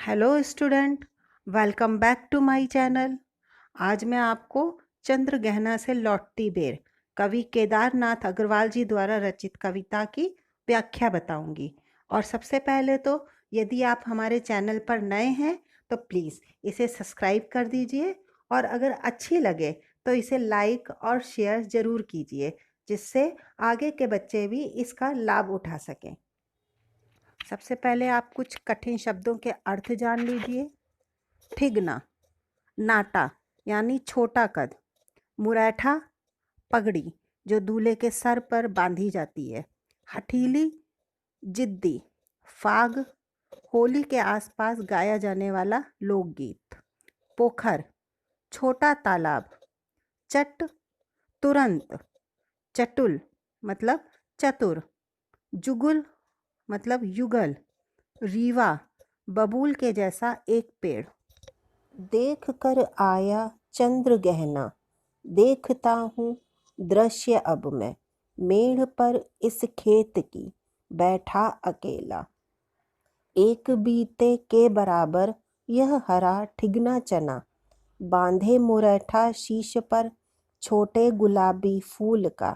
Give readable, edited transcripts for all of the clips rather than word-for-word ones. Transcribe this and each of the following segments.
Hello student, welcome back to my channel. आज मैं आपको चंद्र गहना से लौटती बेर कवि केदारनाथ अग्रवाल जी द्वारा रचित कविता की व्याख्या बताऊंगी। और सबसे पहले तो यदि आप हमारे चैनल पर नए हैं तो प्लीज़ इसे सब्सक्राइब कर दीजिए, और अगर अच्छी लगे तो इसे लाइक और शेयर ज़रूर कीजिए, जिससे आगे के बच्चे भी इसका लाभ उठा सकें। सबसे पहले आप कुछ कठिन शब्दों के अर्थ जान लीजिए। ठिगना, नाटा यानी छोटा कद। मुरैठा, पगड़ी जो दूल्हे के सर पर बांधी जाती है। हठीली, जिद्दी। फाग, होली के आसपास गाया जाने वाला लोकगीत। पोखर, छोटा तालाब। चट, तुरंत। चटुल मतलब चतुर। जुगुल मतलब युगल। रीवा, बबूल के जैसा एक पेड़। देख कर आया चंद्र गहना, देखता हूँ दृश्य अब मैं। मेढ़ पर इस खेत की बैठा अकेला। एक बीते के बराबर यह हरा ठिगना चना। बांधे मुरैठा शीश पर छोटे गुलाबी फूल का।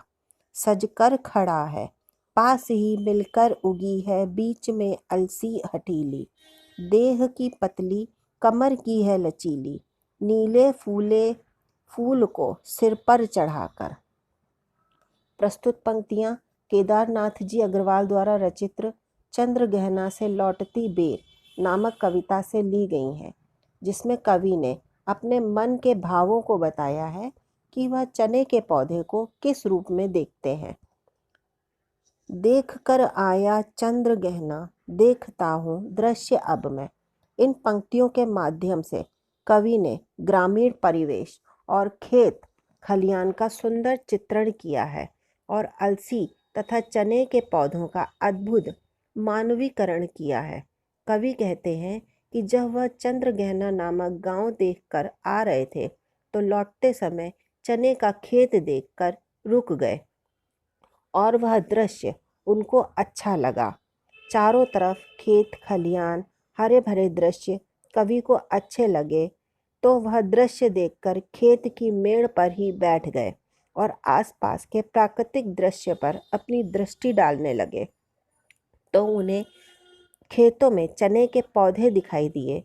सजकर खड़ा है, पास ही मिलकर उगी है बीच में अलसी हठीली। देह की पतली, कमर की है लचीली। नीले फूले फूल को सिर पर चढ़ाकर। प्रस्तुत पंक्तियाँ केदारनाथ जी अग्रवाल द्वारा रचित चंद्र गहना से लौटती बेर नामक कविता से ली गई हैं, जिसमें कवि ने अपने मन के भावों को बताया है कि वह चने के पौधे को किस रूप में देखते हैं। देख कर आया चंद्र गहना, देखता हूँ दृश्य अब मैं। इन पंक्तियों के माध्यम से कवि ने ग्रामीण परिवेश और खेत खलियान का सुंदर चित्रण किया है और अलसी तथा चने के पौधों का अद्भुत मानवीकरण किया है। कवि कहते हैं कि जब वह चंद्र गहना नामक गांव देखकर आ रहे थे तो लौटते समय चने का खेत देखकर रुक गए और वह दृश्य उनको अच्छा लगा। चारों तरफ खेत खलियान, हरे भरे दृश्य कवि को अच्छे लगे तो वह दृश्य देखकर खेत की मेड़ पर ही बैठ गए और आसपास के प्राकृतिक दृश्य पर अपनी दृष्टि डालने लगे। तो उन्हें खेतों में चने के पौधे दिखाई दिए।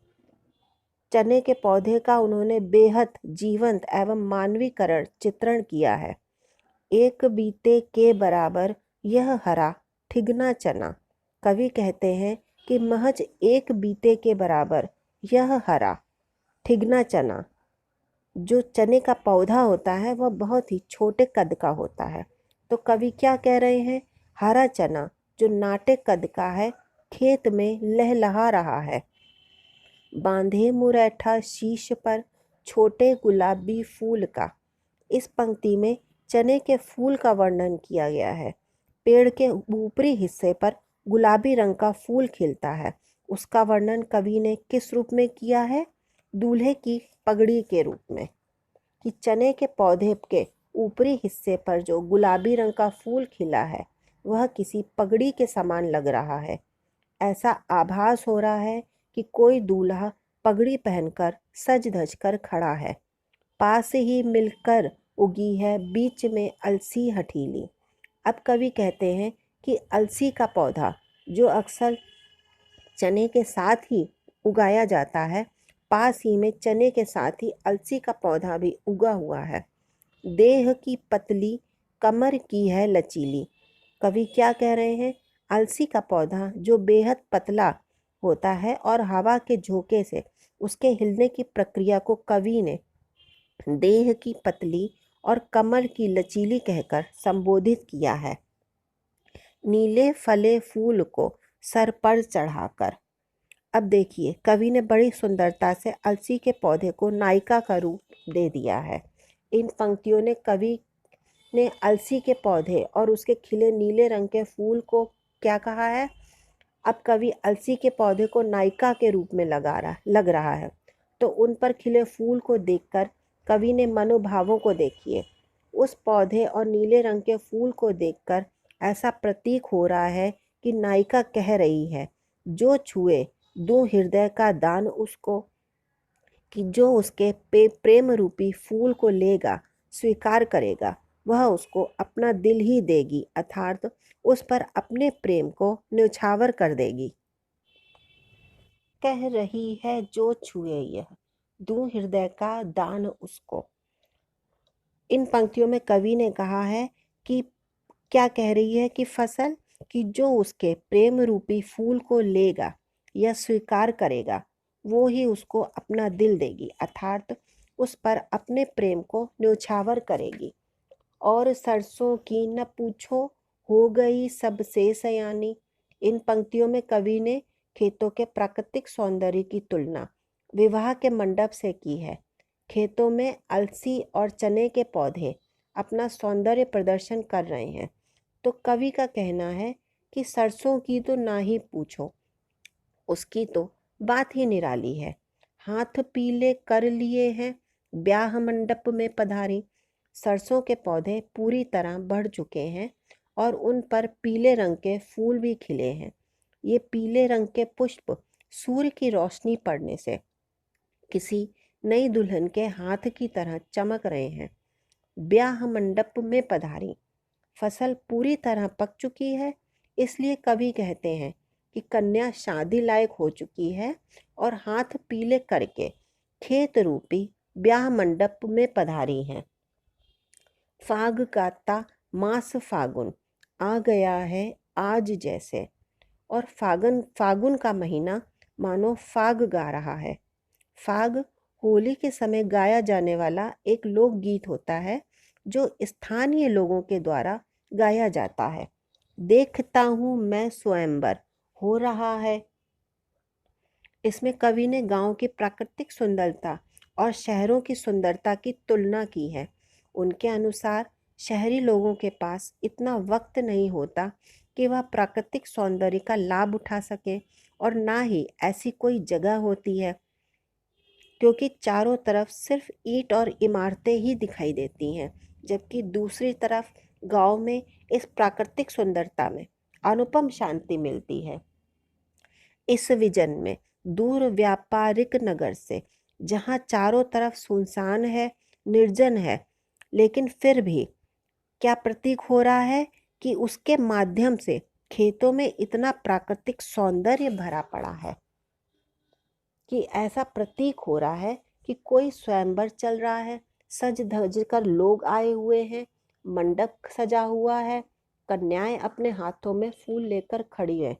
चने के पौधे का उन्होंने बेहद जीवंत एवं मानवीकरण चित्रण किया है। एक बीते के बराबर यह हरा ठिगना चना। कवि कहते हैं कि महज एक बीते के बराबर यह हरा ठिगना चना, जो चने का पौधा होता है, वह बहुत ही छोटे कद का होता है। तो कवि क्या कह रहे हैं? हरा चना जो नाटे कद का है, खेत में लहलहा रहा है। बांधे मुरैठा शीश पर छोटे गुलाबी फूल का। इस पंक्ति में चने के फूल का वर्णन किया गया है। पेड़ के ऊपरी हिस्से पर गुलाबी रंग का फूल खिलता है। उसका वर्णन कवि ने किस रूप में किया है? दूल्हे की पगड़ी के रूप में, कि चने के पौधे के ऊपरी हिस्से पर जो गुलाबी रंग का फूल खिला है वह किसी पगड़ी के समान लग रहा है। ऐसा आभास हो रहा है कि कोई दूल्हा पगड़ी पहनकर सज धज कर खड़ा है। पास ही मिलकर उगी है बीच में अलसी हठीली। अब कवि कहते हैं कि अलसी का पौधा जो अक्सर चने के साथ ही उगाया जाता है, पास ही में चने के साथ ही अलसी का पौधा भी उगा हुआ है। देह की पतली, कमर की है लचीली। कवि क्या कह रहे हैं? अलसी का पौधा जो बेहद पतला होता है और हवा के झोंके से उसके हिलने की प्रक्रिया को कवि ने देह की पतली और कमर की लचीली कहकर संबोधित किया है। नीले फले फूल को सर पर चढ़ाकर। अब देखिए, कवि ने बड़ी सुंदरता से अलसी के पौधे को नायिका का रूप दे दिया है। इन पंक्तियों ने कवि ने अलसी के पौधे और उसके खिले नीले रंग के फूल को क्या कहा है? अब कवि अलसी के पौधे को नायिका के रूप में लग रहा है। तो उन पर खिले फूल को देखकर कवि ने मनोभावों को देखिए। उस पौधे और नीले रंग के फूल को देखकर ऐसा प्रतीक हो रहा है कि नायिका कह रही है, जो छुए दूं हृदय का दान उसको, कि जो उसके प्रेम रूपी फूल को लेगा, स्वीकार करेगा, वह उसको अपना दिल ही देगी, अर्थात उस पर अपने प्रेम को न्यौछावर कर देगी। कह रही है जो छुए यह, दूं हृदय का दान उसको। इन पंक्तियों में कवि ने कहा है कि क्या कह रही है कि फसल, कि जो उसके प्रेम रूपी फूल को लेगा या स्वीकार करेगा, वो ही उसको अपना दिल देगी, अर्थात उस पर अपने प्रेम को न्यौछावर करेगी। और सरसों की न पूछो, हो गई सबसे सयानी। इन पंक्तियों में कवि ने खेतों के प्राकृतिक सौंदर्य की तुलना विवाह के मंडप से की है। खेतों में अलसी और चने के पौधे अपना सौंदर्य प्रदर्शन कर रहे हैं, तो कवि का कहना है कि सरसों की तो ना ही पूछो, उसकी तो बात ही निराली है। हाथ पीले कर लिए हैं, ब्याह मंडप में पधारी। सरसों के पौधे पूरी तरह बढ़ चुके हैं और उन पर पीले रंग के फूल भी खिले हैं। ये पीले रंग के पुष्प सूर्य की रोशनी पड़ने से किसी नई दुल्हन के हाथ की तरह चमक रहे हैं। ब्याह मंडप में पधारी, फसल पूरी तरह पक चुकी है, इसलिए कवि कहते हैं कि कन्या शादी लायक हो चुकी है और हाथ पीले करके खेत रूपी ब्याह मंडप में पधारी है। फाग गाता मास फागुन, आ गया है आज जैसे। और फागुन का महीना मानो फाग गा रहा है। फाग होली के समय गाया जाने वाला एक लोकगीत होता है, जो स्थानीय लोगों के द्वारा गाया जाता है। देखता हूँ मैं स्वयंवर हो रहा है। इसमें कवि ने गांव की प्राकृतिक सुंदरता और शहरों की सुंदरता की तुलना की है। उनके अनुसार शहरी लोगों के पास इतना वक्त नहीं होता कि वह प्राकृतिक सौंदर्य का लाभ उठा सके, और ना ही ऐसी कोई जगह होती है, क्योंकि चारों तरफ सिर्फ ईंट और इमारतें ही दिखाई देती हैं, जबकि दूसरी तरफ गांव में इस प्राकृतिक सुंदरता में अनुपम शांति मिलती है। इस विजन में दूर व्यापारिक नगर से, जहां चारों तरफ सुनसान है, निर्जन है, लेकिन फिर भी क्या प्रतीक हो रहा है कि उसके माध्यम से खेतों में इतना प्राकृतिक सौंदर्य भरा पड़ा है, कि ऐसा प्रतीक हो रहा है कि कोई स्वयंवर चल रहा है। सज धज कर लोग आए हुए हैं, मंडप सजा हुआ है, कन्याएं अपने हाथों में फूल लेकर खड़ी हैं।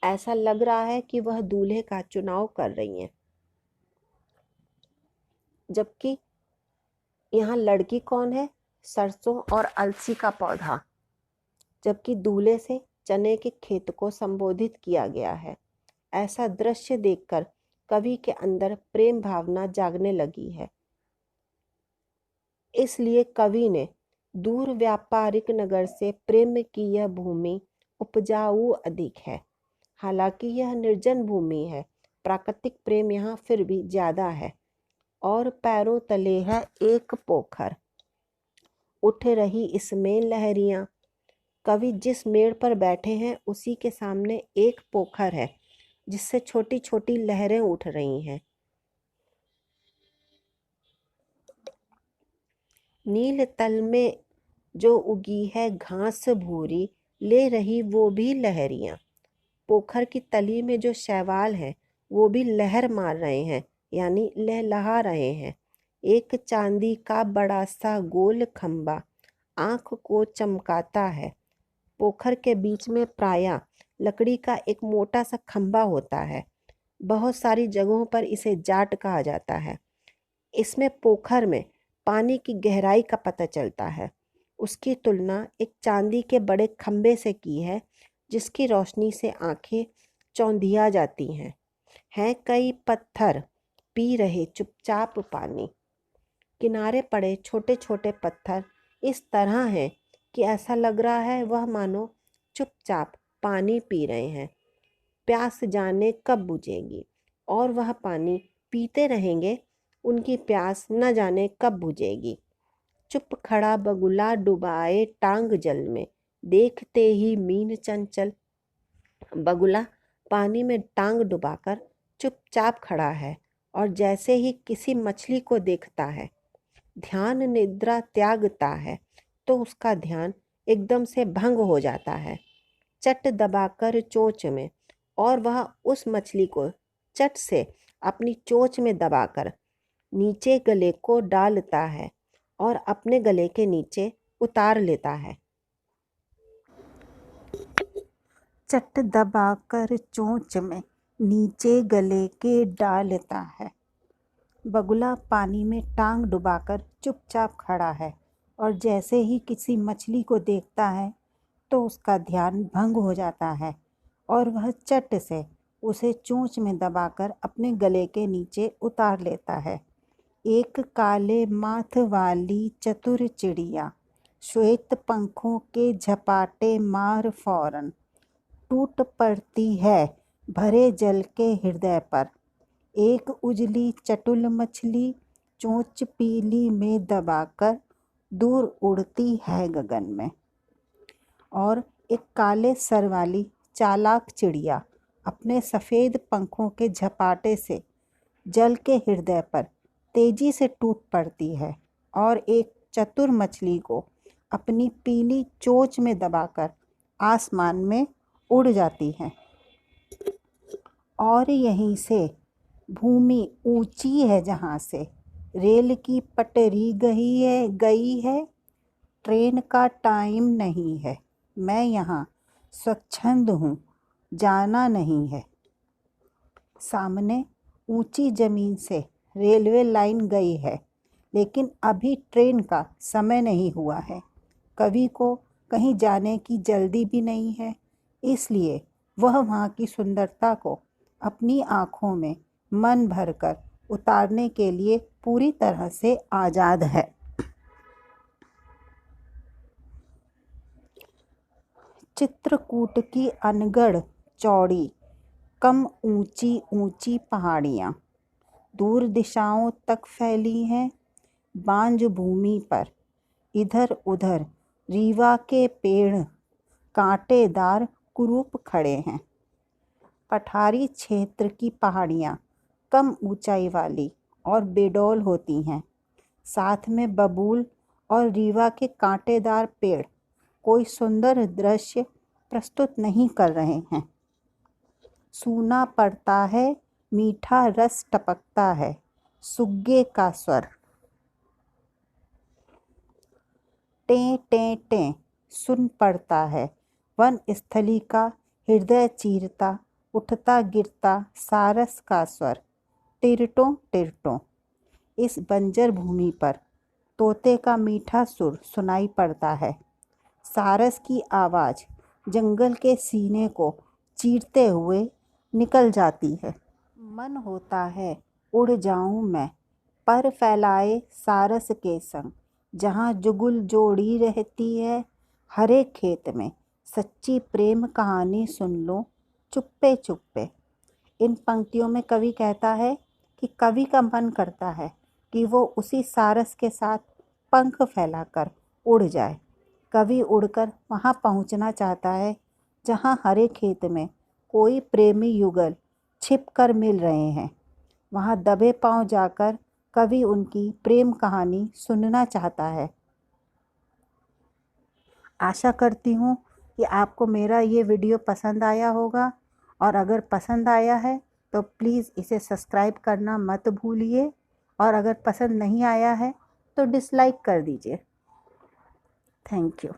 ऐसा लग रहा है कि वह दूल्हे का चुनाव कर रही हैं। जबकि यहाँ लड़की कौन है? सरसों और अलसी का पौधा। जबकि दूल्हे से चने के खेत को संबोधित किया गया है। ऐसा दृश्य देखकर कवि के अंदर प्रेम भावना जागने लगी है। इसलिए कवि ने दूर व्यापारिक नगर से प्रेम की यह भूमि उपजाऊ अधिक है। हालांकि यह निर्जन भूमि है, प्राकृतिक प्रेम यहाँ फिर भी ज्यादा है। और पैरों तले है एक पोखर, उठ रही इसमें लहरियां। कवि जिस मेड़ पर बैठे हैं उसी के सामने एक पोखर है, जिससे छोटी छोटी लहरें उठ रही हैं। नील तल में जो उगी है घास भूरी, ले रही वो भी लहरियां। पोखर की तली में जो शैवाल हैं वो भी लहर मार रहे हैं, यानी लहलहा रहे हैं। एक चांदी का बड़ा सा गोल खंबा आंख को चमकाता है। पोखर के बीच में प्रायः लकड़ी का एक मोटा सा खंबा होता है। बहुत सारी जगहों पर इसे जाट कहा जाता है। इसमें पोखर में पानी की गहराई का पता चलता है। उसकी तुलना एक चांदी के बड़े खंबे से की है, जिसकी रोशनी से आंखें चौंधिया जाती हैं। कई पत्थर पी रहे चुपचाप पानी। किनारे पड़े छोटे छोटे पत्थर इस तरह हैं कि ऐसा लग रहा है वह मानो चुपचाप पानी पी रहे हैं। प्यास जाने कब बुझेगी, और वह पानी पीते रहेंगे, उनकी प्यास न जाने कब बुझेगी। चुप खड़ा बगुला डुबाए टांग जल में, देखते ही मीन चंचल। बगुला पानी में टांग डुबाकर चुपचाप खड़ा है और जैसे ही किसी मछली को देखता है, ध्यान निद्रा त्यागता है, तो उसका ध्यान एकदम से भंग हो जाता है चट दबाकर चोंच में, और वह उस मछली को चट से अपनी चोंच में दबाकर नीचे गले को डालता है और अपने गले के नीचे उतार लेता है। चट दबाकर चोंच में नीचे गले के डालता है। बगुला पानी में टांग डुबाकर चुपचाप खड़ा है और जैसे ही किसी मछली को देखता है तो उसका ध्यान भंग हो जाता है और वह चट से उसे चोंच में दबाकर अपने गले के नीचे उतार लेता है। एक काले माथ वाली चतुर चिड़िया श्वेत पंखों के झपाटे मार फौरन टूट पड़ती है भरे जल के हृदय पर। एक उजली चटुल मछली चोंच पीली में दबाकर दूर उड़ती है गगन में, और एक काले सर वाली चालाक चिड़िया अपने सफ़ेद पंखों के झपाटे से जल के हृदय पर तेजी से टूट पड़ती है और एक चतुर मछली को अपनी पीली चोंच में दबाकर आसमान में उड़ जाती है। और यहीं से भूमि ऊंची है जहाँ से रेल की पटरी गई है, ट्रेन का टाइम नहीं है, मैं यहाँ स्वच्छंद हूँ, जाना नहीं है। सामने ऊंची ज़मीन से रेलवे लाइन गई है, लेकिन अभी ट्रेन का समय नहीं हुआ है। कवि को कहीं जाने की जल्दी भी नहीं है, इसलिए वह वहाँ की सुंदरता को अपनी आँखों में मन भरकर उतारने के लिए पूरी तरह से आज़ाद है। चित्रकूट की अनगढ़ चौड़ी कम ऊंची ऊंची पहाड़ियाँ दूर दिशाओं तक फैली हैं। बांझ भूमि पर इधर उधर रीवा के पेड़ कांटेदार कुरूप खड़े हैं। पठारी क्षेत्र की पहाड़ियाँ कम ऊंचाई वाली और बेडौल होती हैं। साथ में बबूल और रीवा के कांटेदार पेड़ कोई सुंदर दृश्य प्रस्तुत नहीं कर रहे हैं। सूना पड़ता है, मीठा रस टपकता है, सुग्गे का स्वर टें टें टें सुन पड़ता है। वन स्थली का हृदय चीरता उठता गिरता सारस का स्वर टिरटों टिरटों। इस बंजर भूमि पर तोते का मीठा सुर सुनाई पड़ता है। सारस की आवाज़ जंगल के सीने को चीरते हुए निकल जाती है। मन होता है उड़ जाऊं मैं, पर फैलाए सारस के संग, जहाँ जुगुल जोड़ी रहती है। हरे खेत में सच्ची प्रेम कहानी सुन लो चुप्पे चुप्पे। इन पंक्तियों में कवि कहता है कि कवि का मन करता है कि वो उसी सारस के साथ पंख फैलाकर उड़ जाए। कवि उड़कर वहाँ पहुँचना चाहता है जहाँ हरे खेत में कोई प्रेमी युगल छिपकर मिल रहे हैं। वहाँ दबे पांव जाकर कवि उनकी प्रेम कहानी सुनना चाहता है। आशा करती हूँ कि आपको मेरा ये वीडियो पसंद आया होगा, और अगर पसंद आया है तो प्लीज़ इसे सब्सक्राइब करना मत भूलिए, और अगर पसंद नहीं आया है तो डिसलाइक कर दीजिए। Thank you.